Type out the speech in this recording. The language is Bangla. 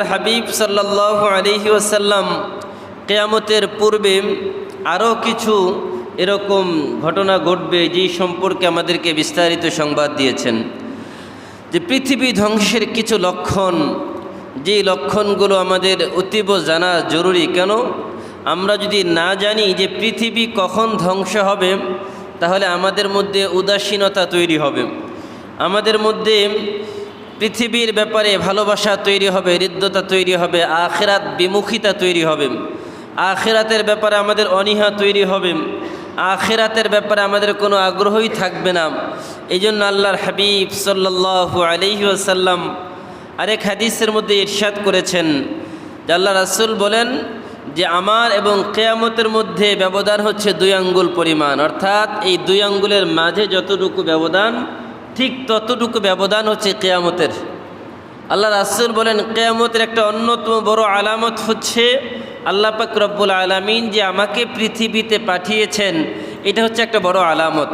হাবিব সাল্লাল্লাহু আলাইহি ওয়াসাল্লাম কিয়ামতের পূর্বে আরও কিছু এরকম ঘটনা ঘটবে যেই সম্পর্কে আমাদেরকে বিস্তারিত সংবাদ দিয়েছেন যে পৃথিবী ধ্বংসের কিছু লক্ষণ, যেই লক্ষণগুলো আমাদের অতীব জানা জরুরি। কেন? আমরা যদি না জানি যে পৃথিবী কখন ধ্বংস হবে, তাহলে আমাদের মধ্যে উদাসীনতা তৈরি হবে, আমাদের মধ্যে পৃথিবীর ব্যাপারে ভালোবাসা তৈরি হবে, হৃদ্যতা তৈরি হবে, আখিরাত বিমুখিতা তৈরি হবে, আখিরাতের ব্যাপারে আমাদের অনীহা তৈরি হবে, আখিরাতের ব্যাপারে আমাদের কোনো আগ্রহই থাকবে না। এই জন্য আল্লাহর হাবিব সাল্লাল্লাহু আলাইহি ওয়াসাল্লাম আরেক হাদিসের মধ্যে ইরশাদ করেছেন যে আল্লাহ রাসূল বলেন যে আমার এবং কিয়ামতের মধ্যে ব্যবধান হচ্ছে 2 আঙ্গুল পরিমাণ, অর্থাৎ এই 2 আঙ্গুলের মাঝে যতটুকু ব্যবধান ঠিক ততটুকু ব্যবধান হচ্ছে কিয়ামতের। আল্লাহ রাসূল বলেন কিয়ামতের একটা অন্যতম বড় আলামত হচ্ছে আল্লাহ পাক রব্বুল আলামিন যে আমাকে পৃথিবীতে পাঠিয়েছেন, এটা হচ্ছে একটা বড় আলামত।